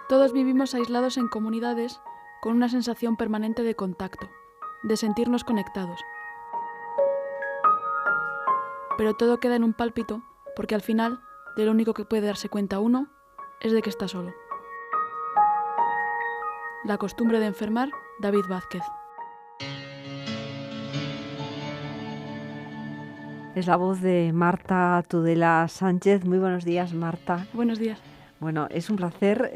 Todos vivimos aislados en comunidades con una sensación permanente de contacto, de sentirnos conectados. Pero todo queda en un pálpito porque al final, de lo único que puede darse cuenta uno es de que está solo. La costumbre de enfermar, David Vázquez. Es la voz de Marta Tudela Sánchez. Muy buenos días, Marta. Buenos días. Bueno, es un placer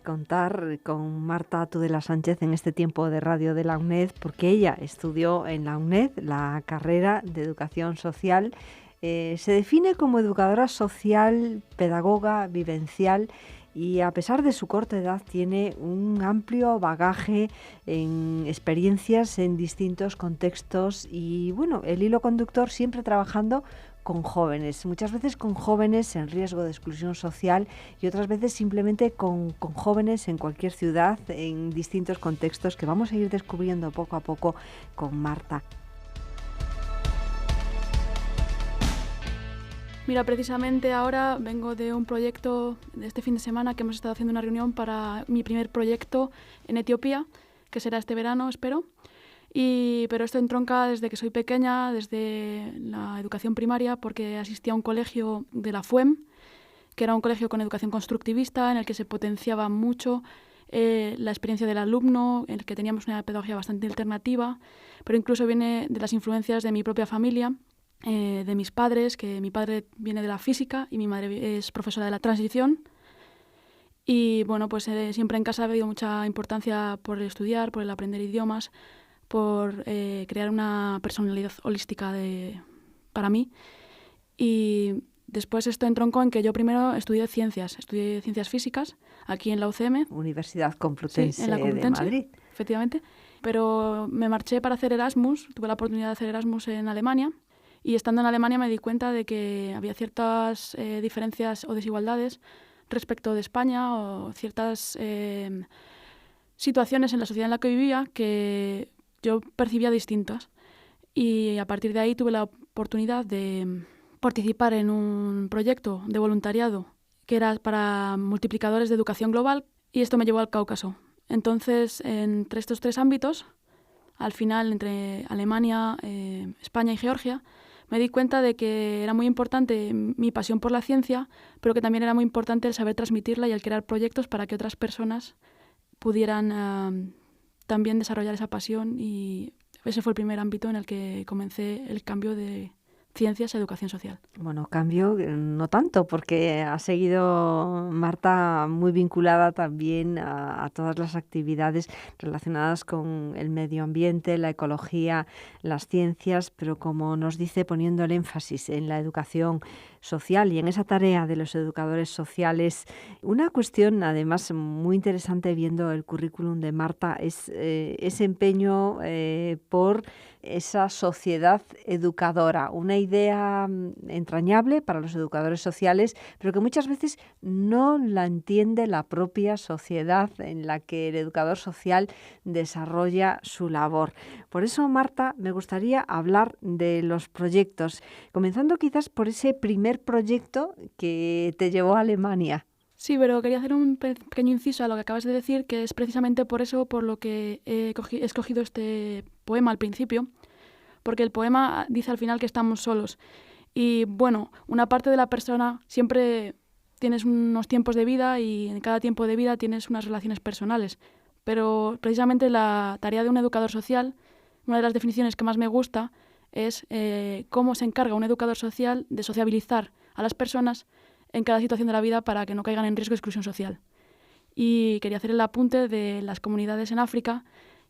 contar con Marta Tudela Sánchez en este tiempo de radio de la UNED, porque ella estudió en la UNED la carrera de Educación Social. Se define como educadora social, pedagoga, vivencial, y a pesar de su corta edad tiene un amplio bagaje en experiencias en distintos contextos y, bueno, el hilo conductor siempre trabajando con jóvenes, muchas veces con jóvenes en riesgo de exclusión social y otras veces simplemente con jóvenes en cualquier ciudad, en distintos contextos que vamos a ir descubriendo poco a poco con Marta. Mira, precisamente ahora vengo de un proyecto de este fin de semana que hemos estado haciendo una reunión para mi primer proyecto en Etiopía, que será este verano, espero. Pero esto entronca desde que soy pequeña, desde la educación primaria, porque asistí a un colegio de la FUEM, que era un colegio con educación constructivista, en el que se potenciaba mucho la experiencia del alumno, en el que teníamos una pedagogía bastante alternativa, pero incluso viene de las influencias de mi propia familia, de mis padres, que mi padre viene de la física y mi madre es profesora de la transición. Y bueno, pues siempre en casa ha habido mucha importancia por el estudiar, por el aprender idiomas, por crear una personalidad holística para mí. Y después esto entroncó en que yo primero estudié ciencias físicas aquí en la UCM. Universidad Complutense, sí, en la Complutense de Madrid. Efectivamente. Pero me marché para hacer Erasmus, tuve la oportunidad de hacer Erasmus en Alemania. Y estando en Alemania me di cuenta de que había ciertas diferencias o desigualdades respecto de España o ciertas situaciones en la sociedad en la que vivía que yo percibía distintas. Y a partir de ahí tuve la oportunidad de participar en un proyecto de voluntariado que era para multiplicadores de educación global y esto me llevó al Cáucaso. Entonces, entre estos tres ámbitos, al final, entre Alemania, España y Georgia, me di cuenta de que era muy importante mi pasión por la ciencia, pero que también era muy importante el saber transmitirla y el crear proyectos para que otras personas pudieran también desarrollar esa pasión, y ese fue el primer ámbito en el que comencé el cambio de ciencias a educación social. Bueno, cambio no tanto, porque ha seguido Marta muy vinculada también a todas las actividades relacionadas con el medio ambiente, la ecología, las ciencias, pero como nos dice, poniendo el énfasis en la educación social y en esa tarea de los educadores sociales. Una cuestión, además, muy interesante viendo el currículum de Marta es ese empeño por esa sociedad educadora, una idea entrañable para los educadores sociales, pero que muchas veces no la entiende la propia sociedad en la que el educador social desarrolla su labor. Por eso, Marta, me gustaría hablar de los proyectos, comenzando quizás por ese primer proyecto que te llevó a Alemania. Sí, pero quería hacer un pequeño inciso a lo que acabas de decir, que es precisamente por eso por lo que he escogido este poema al principio, porque el poema dice al final que estamos solos. Y bueno, una parte de la persona siempre tienes unos tiempos de vida y en cada tiempo de vida tienes unas relaciones personales, pero precisamente la tarea de un educador social, una de las definiciones que más me gusta, es cómo se encarga un educador social de sociabilizar a las personas en cada situación de la vida para que no caigan en riesgo de exclusión social. Y quería hacer el apunte de las comunidades en África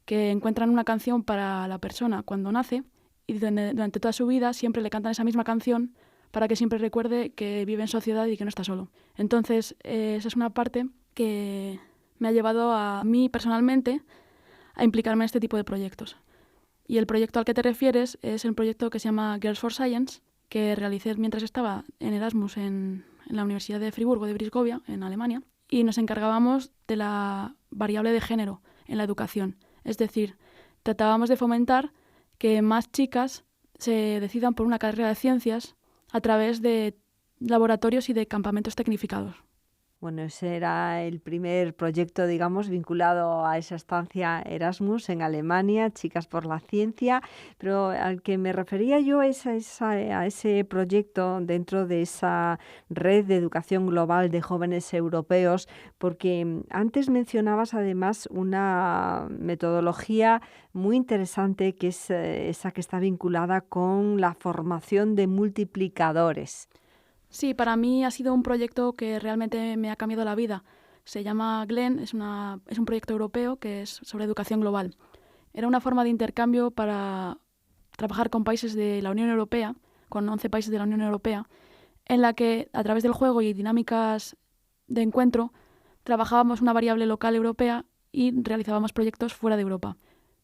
que encuentran una canción para la persona cuando nace y durante toda su vida siempre le cantan esa misma canción para que siempre recuerde que vive en sociedad y que no está solo. Entonces, esa es una parte que me ha llevado a mí personalmente a implicarme en este tipo de proyectos. Y el proyecto al que te refieres es el proyecto que se llama Girls for Science, que realicé mientras estaba en Erasmus en la Universidad de Friburgo de Brisgovia, en Alemania, y nos encargábamos de la variable de género en la educación. Es decir, tratábamos de fomentar que más chicas se decidan por una carrera de ciencias a través de laboratorios y de campamentos tecnificados. Bueno, ese era el primer proyecto, digamos, vinculado a esa estancia Erasmus en Alemania, Chicas por la Ciencia, pero al que me refería yo es a ese proyecto dentro de esa red de educación global de jóvenes europeos, porque antes mencionabas además una metodología muy interesante que es esa que está vinculada con la formación de multiplicadores. Sí, para mí ha sido un proyecto que realmente me ha cambiado la vida. Se llama GLEN, es un proyecto europeo que es sobre educación global. Era una forma de intercambio para trabajar con países de la Unión Europea, con 11 países de la Unión Europea, en la que a través del juego y dinámicas de encuentro trabajábamos una variable local europea y realizábamos proyectos fuera de Europa.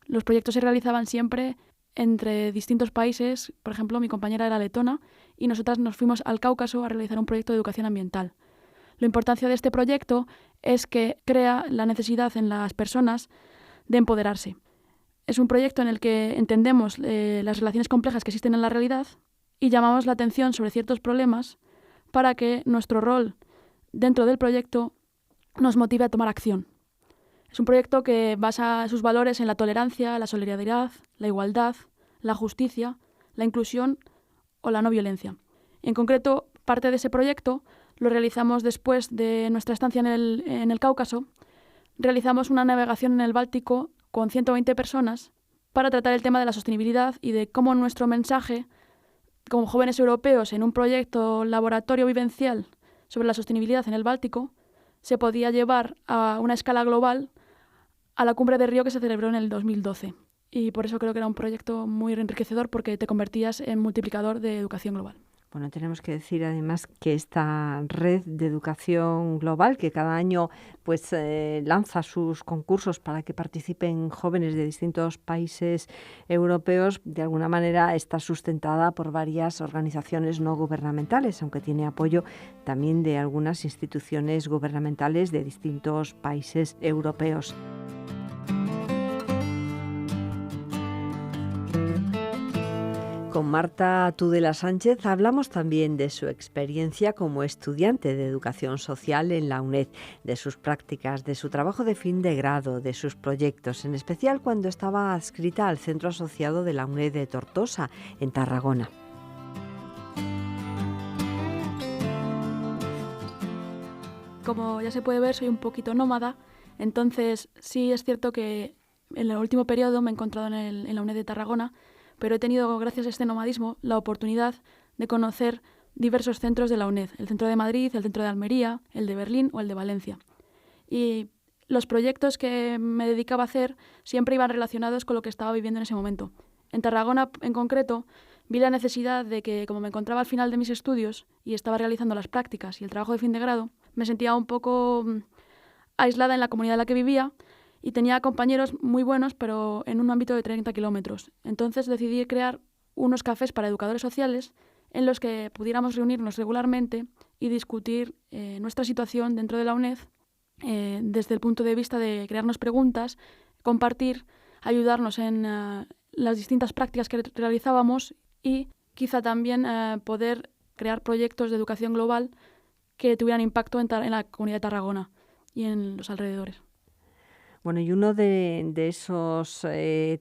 Los proyectos se realizaban siempre entre distintos países. Por ejemplo, mi compañera era letona y nosotras nos fuimos al Cáucaso a realizar un proyecto de educación ambiental. La importancia de este proyecto es que crea la necesidad en las personas de empoderarse. Es un proyecto en el que entendemos las relaciones complejas que existen en la realidad y llamamos la atención sobre ciertos problemas para que nuestro rol dentro del proyecto nos motive a tomar acción. Es un proyecto que basa sus valores en la tolerancia, la solidaridad, la igualdad, la justicia, la inclusión o la no violencia. En concreto, parte de ese proyecto lo realizamos después de nuestra estancia en el Cáucaso. Realizamos una navegación en el Báltico con 120 personas para tratar el tema de la sostenibilidad y de cómo nuestro mensaje, como jóvenes europeos en un proyecto laboratorio vivencial sobre la sostenibilidad en el Báltico, se podía llevar a una escala global a la cumbre de Río que se celebró en el 2012. Y por eso creo que era un proyecto muy enriquecedor porque te convertías en multiplicador de educación global. Bueno, tenemos que decir además que esta red de educación global, que cada año pues lanza sus concursos para que participen jóvenes de distintos países europeos, de alguna manera está sustentada por varias organizaciones no gubernamentales, aunque tiene apoyo también de algunas instituciones gubernamentales de distintos países europeos. Con Marta Tudela Sánchez hablamos también de su experiencia como estudiante de educación social en la UNED, de sus prácticas, de su trabajo de fin de grado, de sus proyectos, en especial cuando estaba adscrita al centro asociado de la UNED de Tortosa, en Tarragona. Como ya se puede ver, soy un poquito nómada, entonces sí es cierto que en el último periodo me he encontrado en la UNED de Tarragona, pero he tenido, gracias a este nomadismo, la oportunidad de conocer diversos centros de la UNED, el centro de Madrid, el centro de Almería, el de Berlín o el de Valencia. Y los proyectos que me dedicaba a hacer siempre iban relacionados con lo que estaba viviendo en ese momento. En Tarragona, en concreto, vi la necesidad de que, como me encontraba al final de mis estudios y estaba realizando las prácticas y el trabajo de fin de grado, me sentía un poco aislada en la comunidad en la que vivía y tenía compañeros muy buenos, pero en un ámbito de 30 kilómetros. Entonces decidí crear unos cafés para educadores sociales en los que pudiéramos reunirnos regularmente y discutir nuestra situación dentro de la UNED desde el punto de vista de crearnos preguntas, compartir, ayudarnos en las distintas prácticas que realizábamos y quizá también poder crear proyectos de educación global que tuvieran impacto en la comunidad de Tarragona y en los alrededores. Bueno, y uno de esos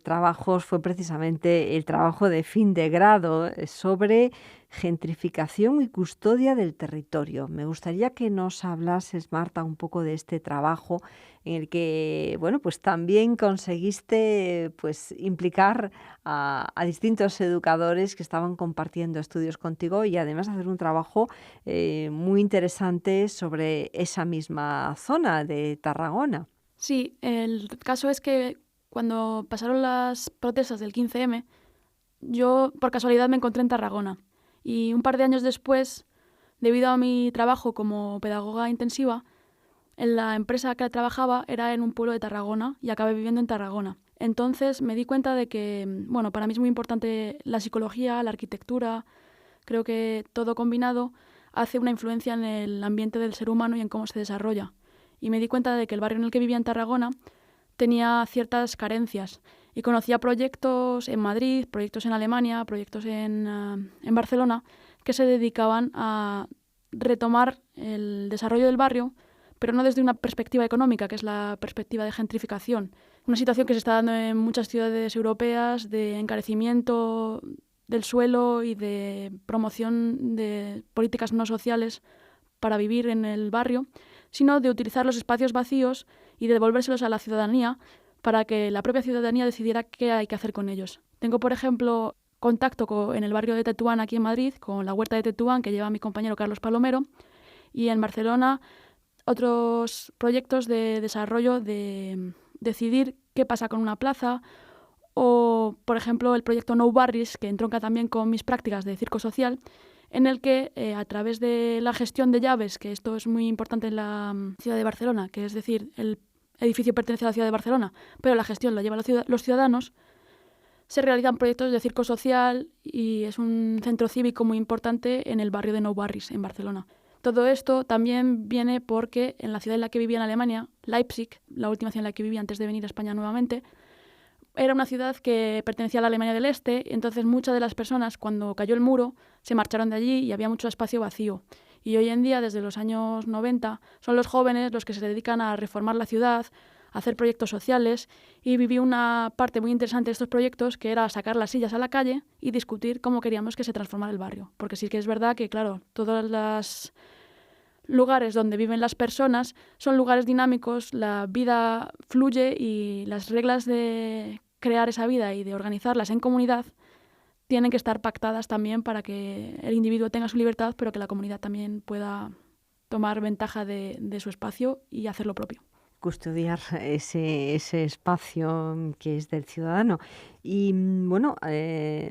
trabajos fue precisamente el trabajo de fin de grado sobre gentrificación y custodia del territorio. Me gustaría que nos hablases, Marta, un poco de este trabajo en el que, bueno, pues también conseguiste pues implicar a distintos educadores que estaban compartiendo estudios contigo y además hacer un trabajo muy interesante sobre esa misma zona de Tarragona. Sí, el caso es que cuando pasaron las protestas del 15M, yo por casualidad me encontré en Tarragona y un par de años después, debido a mi trabajo como pedagoga intensiva, en la empresa que trabajaba era en un pueblo de Tarragona y acabé viviendo en Tarragona. Entonces me di cuenta de que, bueno, para mí es muy importante la psicología, la arquitectura, creo que todo combinado hace una influencia en el ambiente del ser humano y en cómo se desarrolla. Y me di cuenta de que el barrio en el que vivía en Tarragona tenía ciertas carencias y conocía proyectos en Madrid, proyectos en Alemania, proyectos en Barcelona que se dedicaban a retomar el desarrollo del barrio pero no desde una perspectiva económica, que es la perspectiva de gentrificación. Una situación que se está dando en muchas ciudades europeas de encarecimiento del suelo y de promoción de políticas no sociales para vivir en el barrio, sino de utilizar los espacios vacíos y de devolvérselos a la ciudadanía para que la propia ciudadanía decidiera qué hay que hacer con ellos. Tengo, por ejemplo, contacto en el barrio de Tetuán, aquí en Madrid, con la huerta de Tetuán, que lleva mi compañero Carlos Palomero, y en Barcelona otros proyectos de desarrollo de decidir qué pasa con una plaza, o, por ejemplo, el proyecto No Barris, que entronca también con mis prácticas de circo social, en el que a través de la gestión de llaves, que esto es muy importante en la ciudad de Barcelona, que es decir, el edificio pertenece a la ciudad de Barcelona, pero la gestión la llevan los ciudadanos, se realizan proyectos de circo social y es un centro cívico muy importante en el barrio de Nou Barris, en Barcelona. Todo esto también viene porque en la ciudad en la que vivía en Alemania, Leipzig, la última ciudad en la que vivía antes de venir a España nuevamente, era una ciudad que pertenecía a la Alemania del Este, y entonces muchas de las personas, cuando cayó el muro, se marcharon de allí y había mucho espacio vacío. Y hoy en día, desde los años 90, son los jóvenes los que se dedican a reformar la ciudad, a hacer proyectos sociales, y viví una parte muy interesante de estos proyectos, que era sacar las sillas a la calle y discutir cómo queríamos que se transformara el barrio. Porque sí que es verdad que, claro, todas las lugares donde viven las personas son lugares dinámicos, la vida fluye y las reglas de crear esa vida y de organizarlas en comunidad tienen que estar pactadas también para que el individuo tenga su libertad, pero que la comunidad también pueda tomar ventaja de su espacio y hacer lo propio. Custodiar ese espacio que es del ciudadano. Y bueno,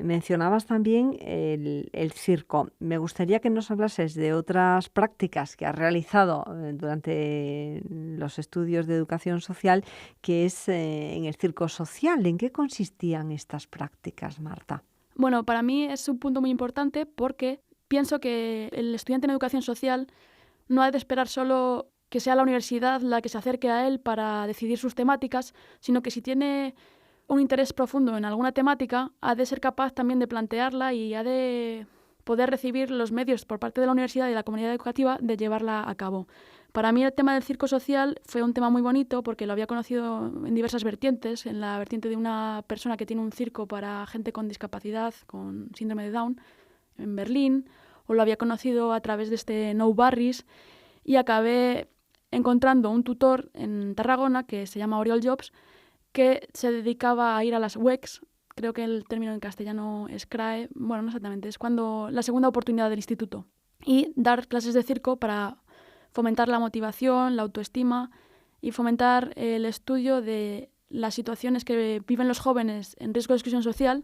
mencionabas también el circo. Me gustaría que nos hablases de otras prácticas que has realizado durante los estudios de educación social, que es en el circo social. ¿En qué consistían estas prácticas, Marta? Bueno, para mí es un punto muy importante porque pienso que el estudiante en educación social no ha de esperar solo que sea la universidad la que se acerque a él para decidir sus temáticas, sino que si tiene un interés profundo en alguna temática, ha de ser capaz también de plantearla y ha de poder recibir los medios por parte de la universidad y de la comunidad educativa de llevarla a cabo. Para mí el tema del circo social fue un tema muy bonito porque lo había conocido en diversas vertientes, en la vertiente de una persona que tiene un circo para gente con discapacidad, con síndrome de Down, en Berlín, o lo había conocido a través de este No Barris, y acabé encontrando un tutor en Tarragona que se llama Oriol Jobs, que se dedicaba a ir a las WECs, creo que el término en castellano es CRAE, bueno, no exactamente, es cuando la segunda oportunidad del instituto, y dar clases de circo para fomentar la motivación, la autoestima y fomentar el estudio de las situaciones que viven los jóvenes en riesgo de exclusión social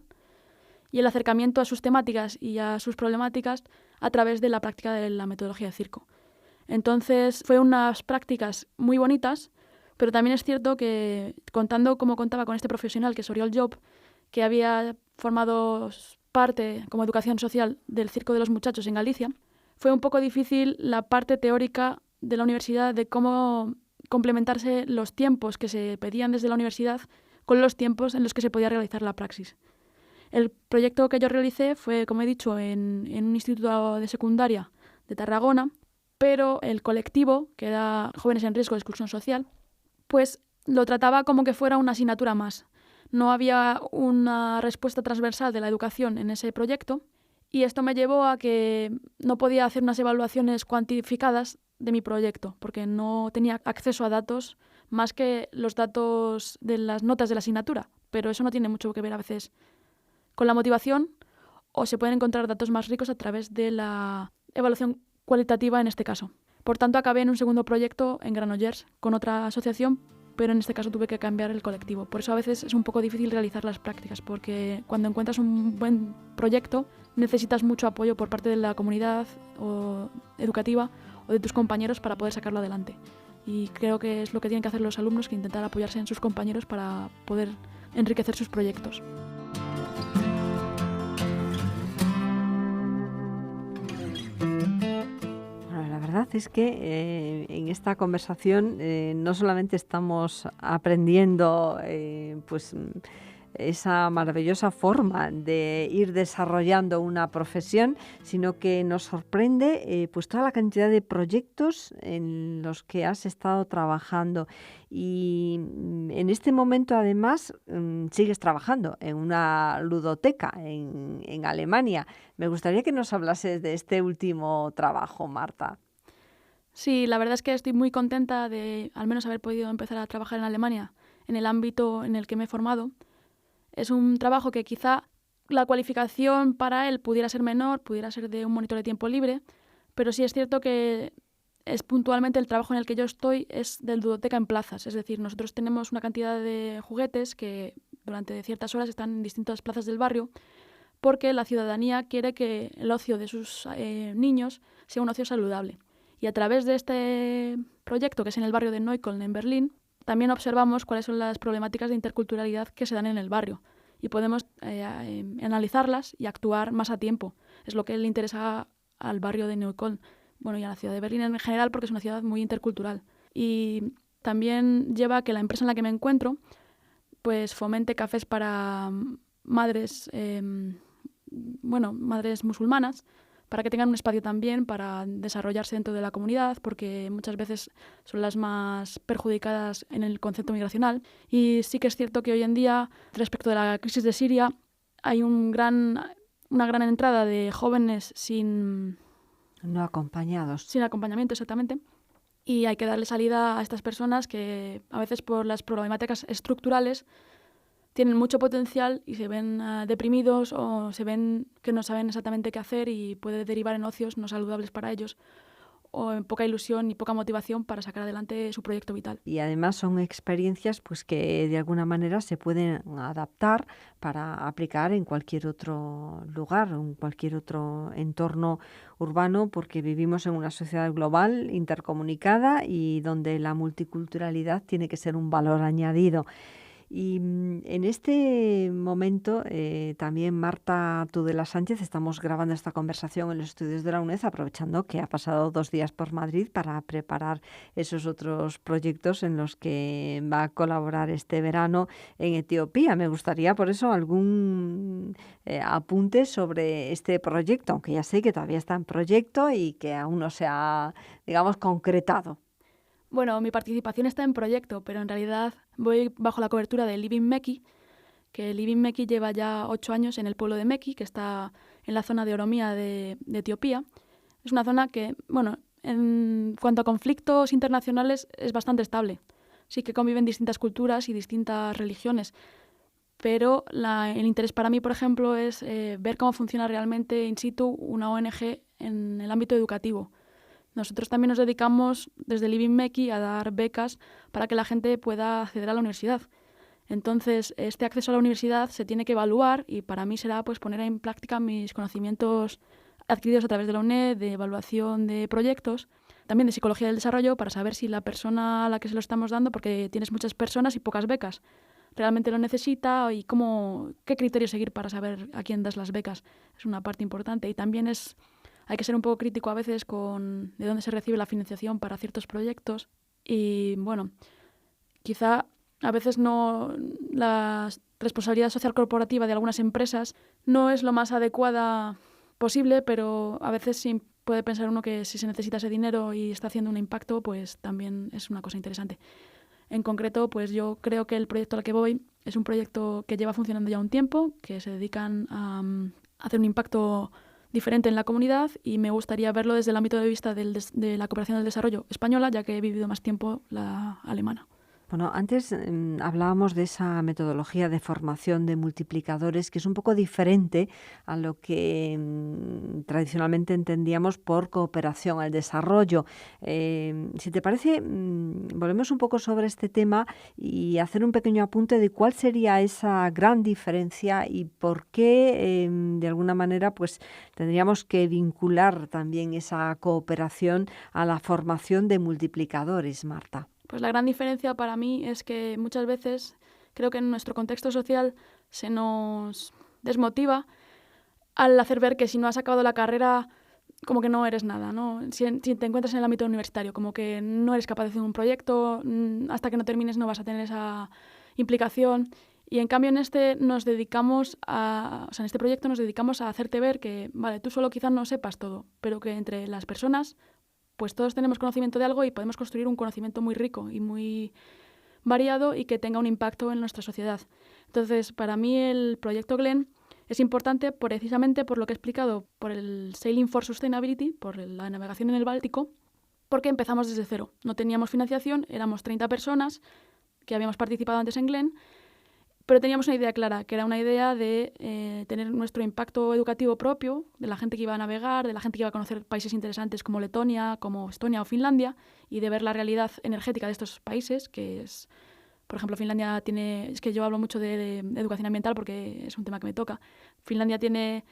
y el acercamiento a sus temáticas y a sus problemáticas a través de la práctica de la metodología de circo. Entonces, fue unas prácticas muy bonitas, pero también es cierto que contando como contaba con este profesional, que es Oriol Job, que había formado parte como educación social del Circo de los Muchachos en Galicia, fue un poco difícil la parte teórica de la universidad de cómo complementarse los tiempos que se pedían desde la universidad con los tiempos en los que se podía realizar la praxis. El proyecto que yo realicé fue, como he dicho, en un instituto de secundaria de Tarragona, pero el colectivo, que era Jóvenes en Riesgo de Exclusión Social, pues lo trataba como que fuera una asignatura más. No había una respuesta transversal de la educación en ese proyecto y esto me llevó a que no podía hacer unas evaluaciones cuantificadas de mi proyecto porque no tenía acceso a datos más que los datos de las notas de la asignatura, pero eso no tiene mucho que ver a veces con la motivación o se pueden encontrar datos más ricos a través de la evaluación cualitativa en este caso. Por tanto, acabé en un segundo proyecto en Granollers con otra asociación, pero en este caso tuve que cambiar el colectivo. Por eso a veces es un poco difícil realizar las prácticas, porque cuando encuentras un buen proyecto necesitas mucho apoyo por parte de la comunidad educativa o de tus compañeros para poder sacarlo adelante. Y creo que es lo que tienen que hacer los alumnos, que intentar apoyarse en sus compañeros para poder enriquecer sus proyectos. La verdad es que en esta conversación no solamente estamos aprendiendo esa maravillosa forma de ir desarrollando una profesión, sino que nos sorprende pues toda la cantidad de proyectos en los que has estado trabajando. Y en este momento, además, sigues trabajando en una ludoteca en Alemania. Me gustaría que nos hablases de este último trabajo, Marta. Sí, la verdad es que estoy muy contenta de al menos haber podido empezar a trabajar en Alemania en el ámbito en el que me he formado. Es un trabajo que quizá la cualificación para él pudiera ser menor, pudiera ser de un monitor de tiempo libre, pero sí es cierto que es puntualmente el trabajo en el que yo estoy es del ludoteca en plazas. Es decir, nosotros tenemos una cantidad de juguetes que durante ciertas horas están en distintas plazas del barrio porque la ciudadanía quiere que el ocio de sus niños sea un ocio saludable. Y a través de este proyecto, que es en el barrio de Neukölln, en Berlín, también observamos cuáles son las problemáticas de interculturalidad que se dan en el barrio y podemos analizarlas y actuar más a tiempo. Es lo que le interesa al barrio de Neukölln, bueno, y a la ciudad de Berlín en general, porque es una ciudad muy intercultural. Y también lleva a que la empresa en la que me encuentro pues fomente cafés para madres, madres musulmanas, para que tengan un espacio también para desarrollarse dentro de la comunidad, porque muchas veces son las más perjudicadas en el concepto migracional. Y sí que es cierto que hoy en día, respecto de la crisis de Siria, hay una gran entrada de jóvenes No acompañados. sin acompañamiento, exactamente. Y hay que darle salida a estas personas que a veces por las problemáticas estructurales tienen mucho potencial y se ven deprimidos o se ven que no saben exactamente qué hacer y puede derivar en ocios no saludables para ellos o en poca ilusión y poca motivación para sacar adelante su proyecto vital. Y además son experiencias pues que de alguna manera se pueden adaptar para aplicar en cualquier otro lugar, en cualquier otro entorno urbano, porque vivimos en una sociedad global, intercomunicada y donde la multiculturalidad tiene que ser un valor añadido. Y en este momento también Marta Tudela Sánchez, estamos grabando esta conversación en los estudios de la UNED, aprovechando que ha pasado 2 días por Madrid para preparar esos otros proyectos en los que va a colaborar este verano en Etiopía. Me gustaría por eso algún apunte sobre este proyecto, aunque ya sé que todavía está en proyecto y que aún no se ha, digamos, concretado. Bueno, mi participación está en proyecto, pero en realidad voy bajo la cobertura de Living Meki, que Living Meki lleva ya 8 años en el pueblo de Meki, que está en la zona de Oromía de Etiopía. Es una zona que, bueno, en cuanto a conflictos internacionales es bastante estable. Sí que conviven distintas culturas y distintas religiones, pero el interés para mí, por ejemplo, es ver cómo funciona realmente in situ una ONG en el ámbito educativo. Nosotros también nos dedicamos desde Living Meki a dar becas para que la gente pueda acceder a la universidad. Entonces, este acceso a la universidad se tiene que evaluar y para mí será pues poner en práctica mis conocimientos adquiridos a través de la UNED, de evaluación de proyectos, también de psicología del desarrollo, para saber si la persona a la que se lo estamos dando, porque tienes muchas personas y pocas becas, realmente lo necesita y qué criterios seguir para saber a quién das las becas. Es una parte importante y también hay que ser un poco crítico a veces con de dónde se recibe la financiación para ciertos proyectos y, bueno, quizá a veces la responsabilidad social corporativa de algunas empresas no es lo más adecuada posible, pero a veces sí puede pensar uno que si se necesita ese dinero y está haciendo un impacto, pues también es una cosa interesante. En concreto, pues yo creo que el proyecto al que voy es un proyecto que lleva funcionando ya un tiempo, que se dedican a hacer un impacto diferente en la comunidad y me gustaría verlo desde el ámbito de vista de la cooperación del desarrollo española, ya que he vivido más tiempo la alemana. Bueno, antes hablábamos de esa metodología de formación de multiplicadores que es un poco diferente a lo que tradicionalmente entendíamos por cooperación al desarrollo. Si te parece, volvemos un poco sobre este tema y hacer un pequeño apunte de cuál sería esa gran diferencia y por qué, de alguna manera, pues tendríamos que vincular también esa cooperación a la formación de multiplicadores, Marta. Pues la gran diferencia para mí es que muchas veces creo que en nuestro contexto social se nos desmotiva al hacer ver que si no has acabado la carrera como que no eres nada, ¿no? Si te encuentras en el ámbito universitario, como que no eres capaz de hacer un proyecto, hasta que no termines no vas a tener esa implicación Y en cambio en este en este proyecto nos dedicamos a hacerte ver que, vale, tú solo quizás no sepas todo, pero que entre las personas, pues todos tenemos conocimiento de algo y podemos construir un conocimiento muy rico y muy variado y que tenga un impacto en nuestra sociedad. Entonces, para mí el proyecto Glen es importante precisamente por lo que he explicado, por el Sailing for Sustainability, por la navegación en el Báltico, porque empezamos desde cero. No teníamos financiación, éramos 30 personas que habíamos participado antes en Glen, pero teníamos una idea clara, que era una idea de tener nuestro impacto educativo propio, de la gente que iba a navegar, de la gente que iba a conocer países interesantes como Letonia, como Estonia o Finlandia, y de ver la realidad energética de estos países, que es, por ejemplo, Finlandia tiene, es que yo hablo mucho de educación ambiental porque es un tema que me toca. Finlandia tiene,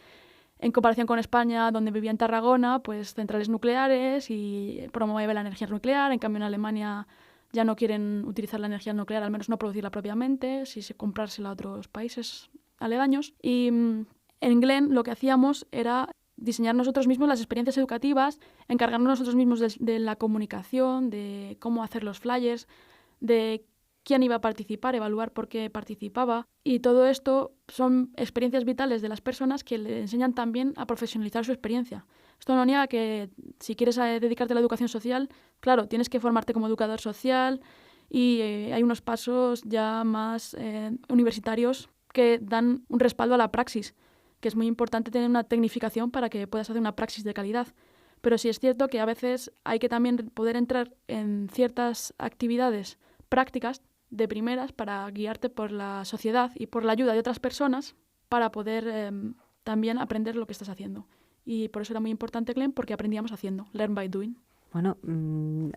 en comparación con España, donde vivía en Tarragona, pues centrales nucleares y promueve la energía nuclear. En cambio, en Alemania ya no quieren utilizar la energía nuclear, al menos no producirla propiamente, si se comprársela a otros países aledaños. Y en Glen lo que hacíamos era diseñar nosotros mismos las experiencias educativas, encargarnos nosotros mismos de la comunicación, de cómo hacer los flyers, de quién iba a participar, evaluar por qué participaba. Y todo esto son experiencias vitales de las personas que le enseñan también a profesionalizar su experiencia. Esto no niega que si quieres dedicarte a la educación social, claro, tienes que formarte como educador social y hay unos pasos ya más universitarios que dan un respaldo a la praxis, que es muy importante tener una tecnificación para que puedas hacer una praxis de calidad. Pero sí es cierto que a veces hay que también poder entrar en ciertas actividades prácticas de primeras para guiarte por la sociedad y por la ayuda de otras personas para poder también aprender lo que estás haciendo. Y por eso era muy importante Glen, porque aprendíamos haciendo, learn by doing. Bueno,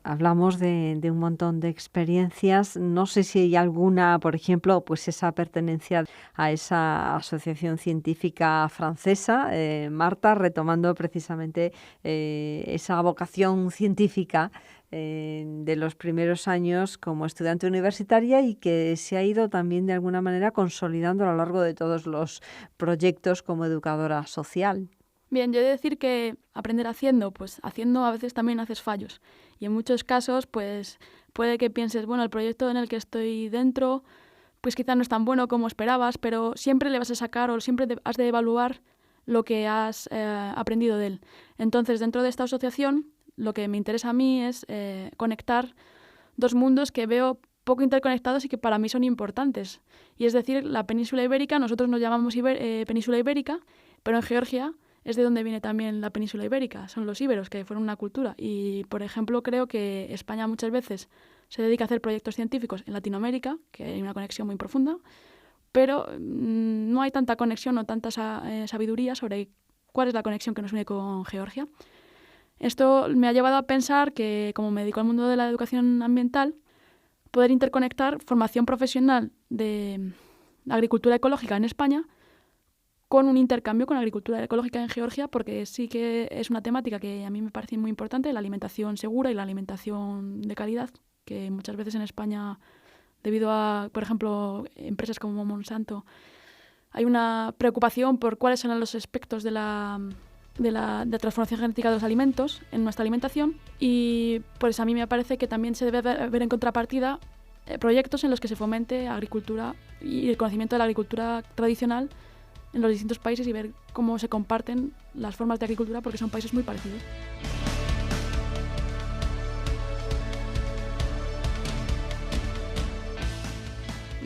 hablamos de un montón de experiencias. No sé si hay alguna, por ejemplo, pues esa pertenencia a esa asociación científica francesa, Marta, retomando precisamente esa vocación científica de los primeros años como estudiante universitaria y que se ha ido también de alguna manera consolidando a lo largo de todos los proyectos como educadora social. Bien, yo he de decir que aprender haciendo, pues haciendo a veces también haces fallos. Y en muchos casos, pues puede que pienses, bueno, el proyecto en el que estoy dentro, pues quizá no es tan bueno como esperabas, pero siempre le vas a sacar o siempre has de evaluar lo que has aprendido de él. Entonces, dentro de esta asociación, lo que me interesa a mí es conectar dos mundos que veo poco interconectados y que para mí son importantes. Y es decir, la península ibérica, nosotros nos llamamos península ibérica, pero en Georgia es de donde viene también la península ibérica, son los íberos, que fueron una cultura. Y, por ejemplo, creo que España muchas veces se dedica a hacer proyectos científicos en Latinoamérica, que hay una conexión muy profunda, pero no hay tanta conexión o tanta sabiduría sobre cuál es la conexión que nos une con Georgia. Esto me ha llevado a pensar que, como me dedico al mundo de la educación ambiental, poder interconectar formación profesional de agricultura ecológica en España con un intercambio con la agricultura ecológica en Georgia, porque sí que es una temática que a mí me parece muy importante, la alimentación segura y la alimentación de calidad, que muchas veces en España, debido a, por ejemplo, empresas como Monsanto, hay una preocupación por cuáles son los aspectos de la transformación genética de los alimentos en nuestra alimentación, y pues a mí me parece que también se debe ver en contrapartida proyectos en los que se fomente agricultura y el conocimiento de la agricultura tradicional en los distintos países y ver cómo se comparten las formas de agricultura, porque son países muy parecidos.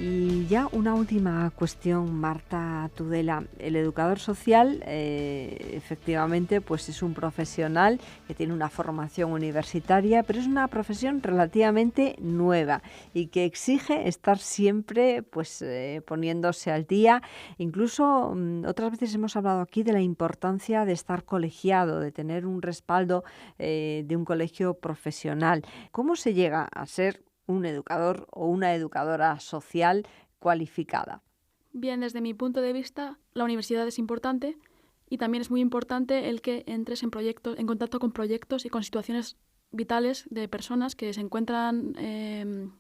Y ya una última cuestión, Marta Tudela. El educador social, efectivamente, pues es un profesional que tiene una formación universitaria, pero es una profesión relativamente nueva y que exige estar siempre, pues, poniéndose al día. Incluso otras veces hemos hablado aquí de la importancia de estar colegiado, de tener un respaldo de un colegio profesional. ¿Cómo se llega a ser un educador o una educadora social cualificada? Bien, desde mi punto de vista, la universidad es importante y también es muy importante el que entres en contacto con proyectos y con situaciones vitales de personas que se encuentran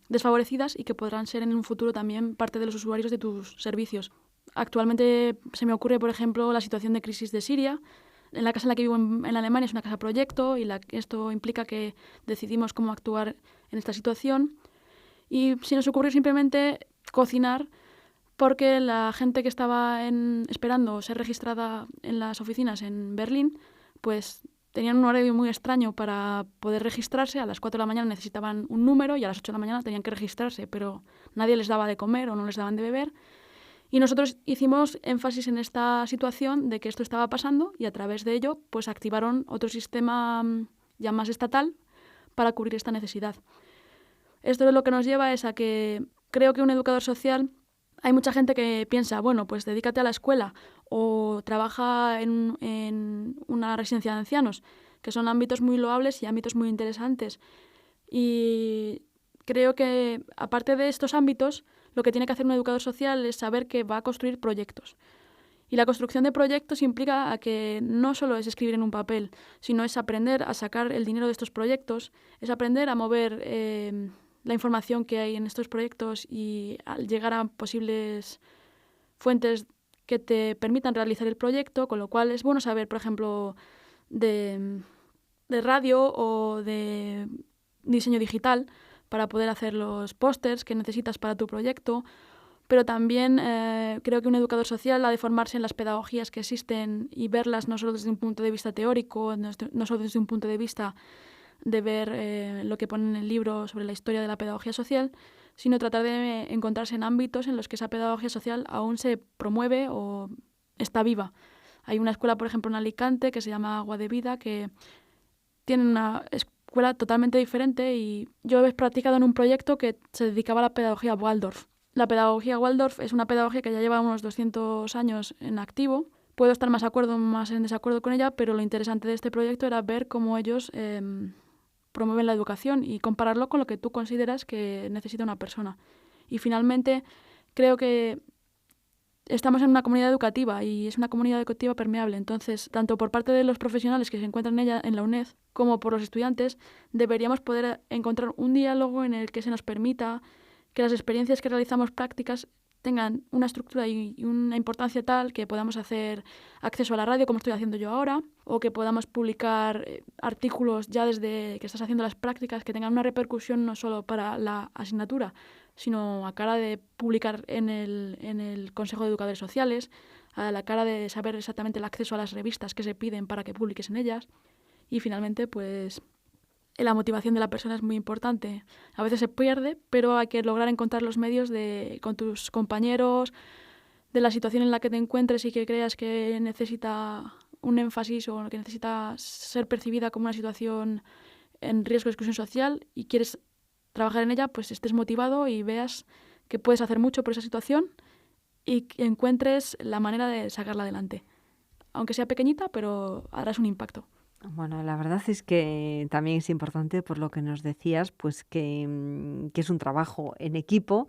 desfavorecidas y que podrán ser en un futuro también parte de los usuarios de tus servicios. Actualmente se me ocurre, por ejemplo, la situación de crisis de Siria. En la casa en la que vivo en Alemania es una casa proyecto y esto implica que decidimos cómo actuar en esta situación. Y si nos ocurre simplemente cocinar, porque la gente que estaba esperando ser registrada en las oficinas en Berlín, pues tenían un horario muy extraño para poder registrarse. A las 4 de la mañana necesitaban un número y a las 8 de la mañana tenían que registrarse, pero nadie les daba de comer o no les daban de beber. Y nosotros hicimos énfasis en esta situación de que esto estaba pasando y a través de ello pues activaron otro sistema ya más estatal para cubrir esta necesidad. Esto es lo que nos lleva es a que creo que un educador social, hay mucha gente que piensa, bueno, pues dedícate a la escuela o trabaja en una residencia de ancianos, que son ámbitos muy loables y ámbitos muy interesantes. Y creo que, aparte de estos ámbitos, lo que tiene que hacer un educador social es saber que va a construir proyectos. Y la construcción de proyectos implica a que no solo es escribir en un papel, sino es aprender a sacar el dinero de estos proyectos, es aprender a mover la información que hay en estos proyectos y al llegar a posibles fuentes que te permitan realizar el proyecto, con lo cual es bueno saber, por ejemplo, de radio o de diseño digital para poder hacer los pósters que necesitas para tu proyecto, pero también creo que un educador social ha de formarse en las pedagogías que existen y verlas no solo desde un punto de vista teórico, no solo desde un punto de vista de ver lo que pone en el libro sobre la historia de la pedagogía social, sino tratar de encontrarse en ámbitos en los que esa pedagogía social aún se promueve o está viva. Hay una escuela, por ejemplo, en Alicante que se llama Agua de Vida, que tiene una escuela totalmente diferente y yo he practicado en un proyecto que se dedicaba a la pedagogía Waldorf. La pedagogía Waldorf es una pedagogía que ya lleva unos 200 años en activo. Puedo estar más acuerdo o más en desacuerdo con ella, pero lo interesante de este proyecto era ver cómo ellos promueven la educación y compararlo con lo que tú consideras que necesita una persona. Y finalmente, creo que estamos en una comunidad educativa y es una comunidad educativa permeable. Entonces, tanto por parte de los profesionales que se encuentran en ella, en la UNED, como por los estudiantes, deberíamos poder encontrar un diálogo en el que se nos permita que las experiencias que realizamos prácticas tengan una estructura y una importancia tal que podamos hacer acceso a la radio, como estoy haciendo yo ahora, o que podamos publicar artículos ya desde que estás haciendo las prácticas que tengan una repercusión no solo para la asignatura, sino a cara de publicar en el Consejo de Educadores Sociales, a la cara de saber exactamente el acceso a las revistas que se piden para que publiques en ellas. Y finalmente, pues la motivación de la persona es muy importante. A veces se pierde, pero hay que lograr encontrar los medios con tus compañeros, de la situación en la que te encuentres y que creas que necesita un énfasis o que necesita ser percibida como una situación en riesgo de exclusión social y quieres trabajar en ella, pues estés motivado y veas que puedes hacer mucho por esa situación y que encuentres la manera de sacarla adelante. Aunque sea pequeñita, pero harás un impacto. Bueno, la verdad es que también es importante, por lo que nos decías, pues que es un trabajo en equipo,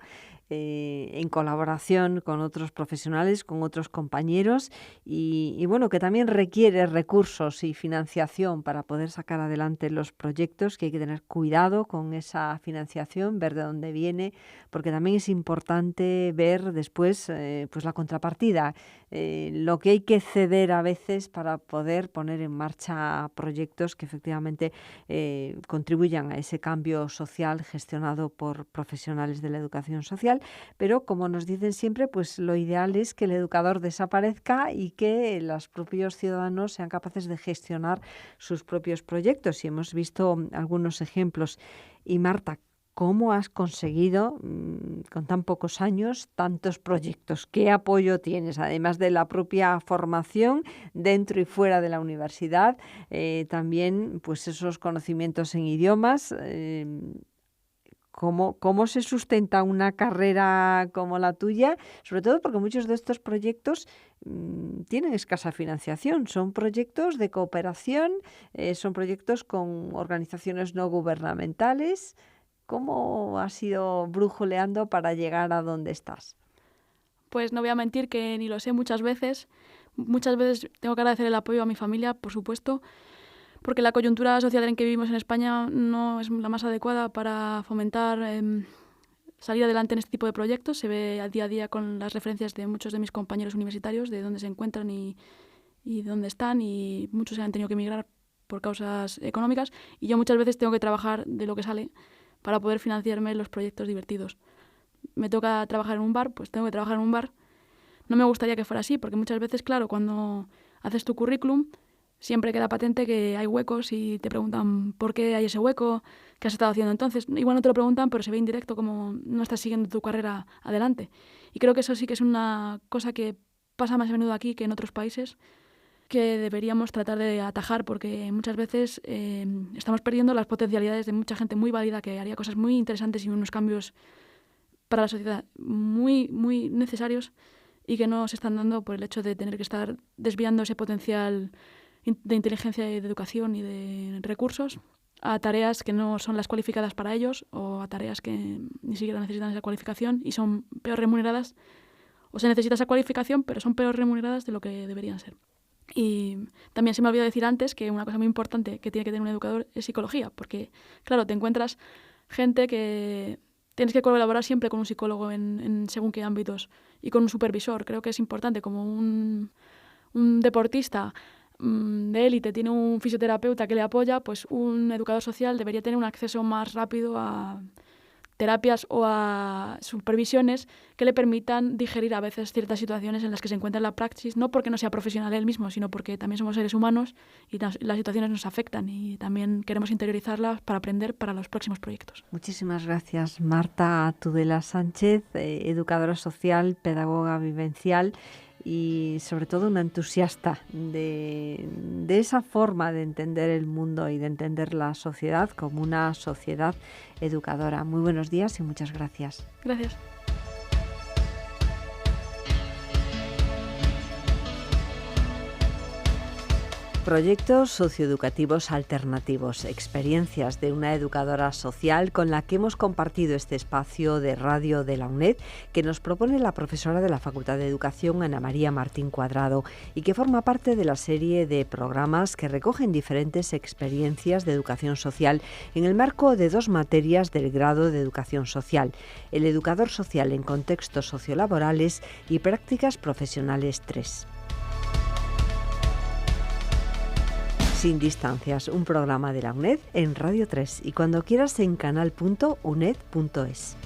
en colaboración con otros profesionales, con otros compañeros y bueno, que también requiere recursos y financiación para poder sacar adelante los proyectos, que hay que tener cuidado con esa financiación, ver de dónde viene, porque también es importante ver después pues la contrapartida, lo que hay que ceder a veces para poder poner en marcha proyectos que efectivamente contribuyan a ese cambio social gestionado por profesionales de la educación social, pero como nos dicen siempre, pues lo ideal es que el educador desaparezca y que los propios ciudadanos sean capaces de gestionar sus propios proyectos. Y hemos visto algunos ejemplos. Y Marta, ¿cómo has conseguido, con tan pocos años, tantos proyectos? ¿Qué apoyo tienes, además de la propia formación dentro y fuera de la universidad? También, pues, esos conocimientos en idiomas. ¿Cómo se sustenta una carrera como la tuya? Sobre todo porque muchos de estos proyectos tienen escasa financiación. Son proyectos de cooperación, son proyectos con organizaciones no gubernamentales. ¿Cómo has ido brujuleando para llegar a donde estás? Pues no voy a mentir que ni lo sé muchas veces. Muchas veces tengo que agradecer el apoyo a mi familia, por supuesto, porque la coyuntura social en que vivimos en España no es la más adecuada para fomentar salir adelante en este tipo de proyectos. Se ve a día con las referencias de muchos de mis compañeros universitarios, de dónde se encuentran y dónde están, y muchos han tenido que emigrar por causas económicas, y yo muchas veces tengo que trabajar de lo que sale para poder financiarme los proyectos divertidos. me toca trabajar en un bar, pues tengo que trabajar en un bar. No me gustaría que fuera así, porque muchas veces, claro, cuando haces tu currículum, siempre queda patente que hay huecos y te preguntan por qué hay ese hueco, qué has estado haciendo entonces. Igual no te lo preguntan, pero se ve indirecto como no estás siguiendo tu carrera adelante. Y creo que eso sí que es una cosa que pasa más a menudo aquí que en otros países, que deberíamos tratar de atajar, porque muchas veces estamos perdiendo las potencialidades de mucha gente muy válida que haría cosas muy interesantes y unos cambios para la sociedad muy, muy necesarios y que no se están dando por el hecho de tener que estar desviando ese potencial de inteligencia y de educación y de recursos a tareas que no son las cualificadas para ellos o a tareas que ni siquiera necesitan esa cualificación y son peor remuneradas, o se necesita esa cualificación pero son peor remuneradas de lo que deberían ser. Y también se me olvidó decir antes que una cosa muy importante que tiene que tener un educador es psicología, porque claro, te encuentras gente que tienes que colaborar siempre con un psicólogo en según qué ámbitos y con un supervisor. Creo que es importante, como un deportista de élite tiene un fisioterapeuta que le apoya, pues un educador social debería tener un acceso más rápido a terapias o a supervisiones que le permitan digerir a veces ciertas situaciones en las que se encuentra en la praxis, no porque no sea profesional él mismo, sino porque también somos seres humanos y las situaciones nos afectan y también queremos interiorizarlas para aprender para los próximos proyectos. Muchísimas gracias, Marta Tudela Sánchez, educadora social, pedagoga vivencial y sobre todo una entusiasta de esa forma de entender el mundo y de entender la sociedad como una sociedad educadora. Muy buenos días y muchas gracias. Gracias. Proyectos socioeducativos alternativos, experiencias de una educadora social con la que hemos compartido este espacio de radio de la UNED que nos propone la profesora de la Facultad de Educación Ana María Martín Cuadrado y que forma parte de la serie de programas que recogen diferentes experiencias de educación social en el marco de 2 materias del grado de Educación Social, el educador social en contextos sociolaborales y prácticas profesionales 3. Sin distancias, un programa de la UNED en Radio 3 y cuando quieras en canal.uned.es.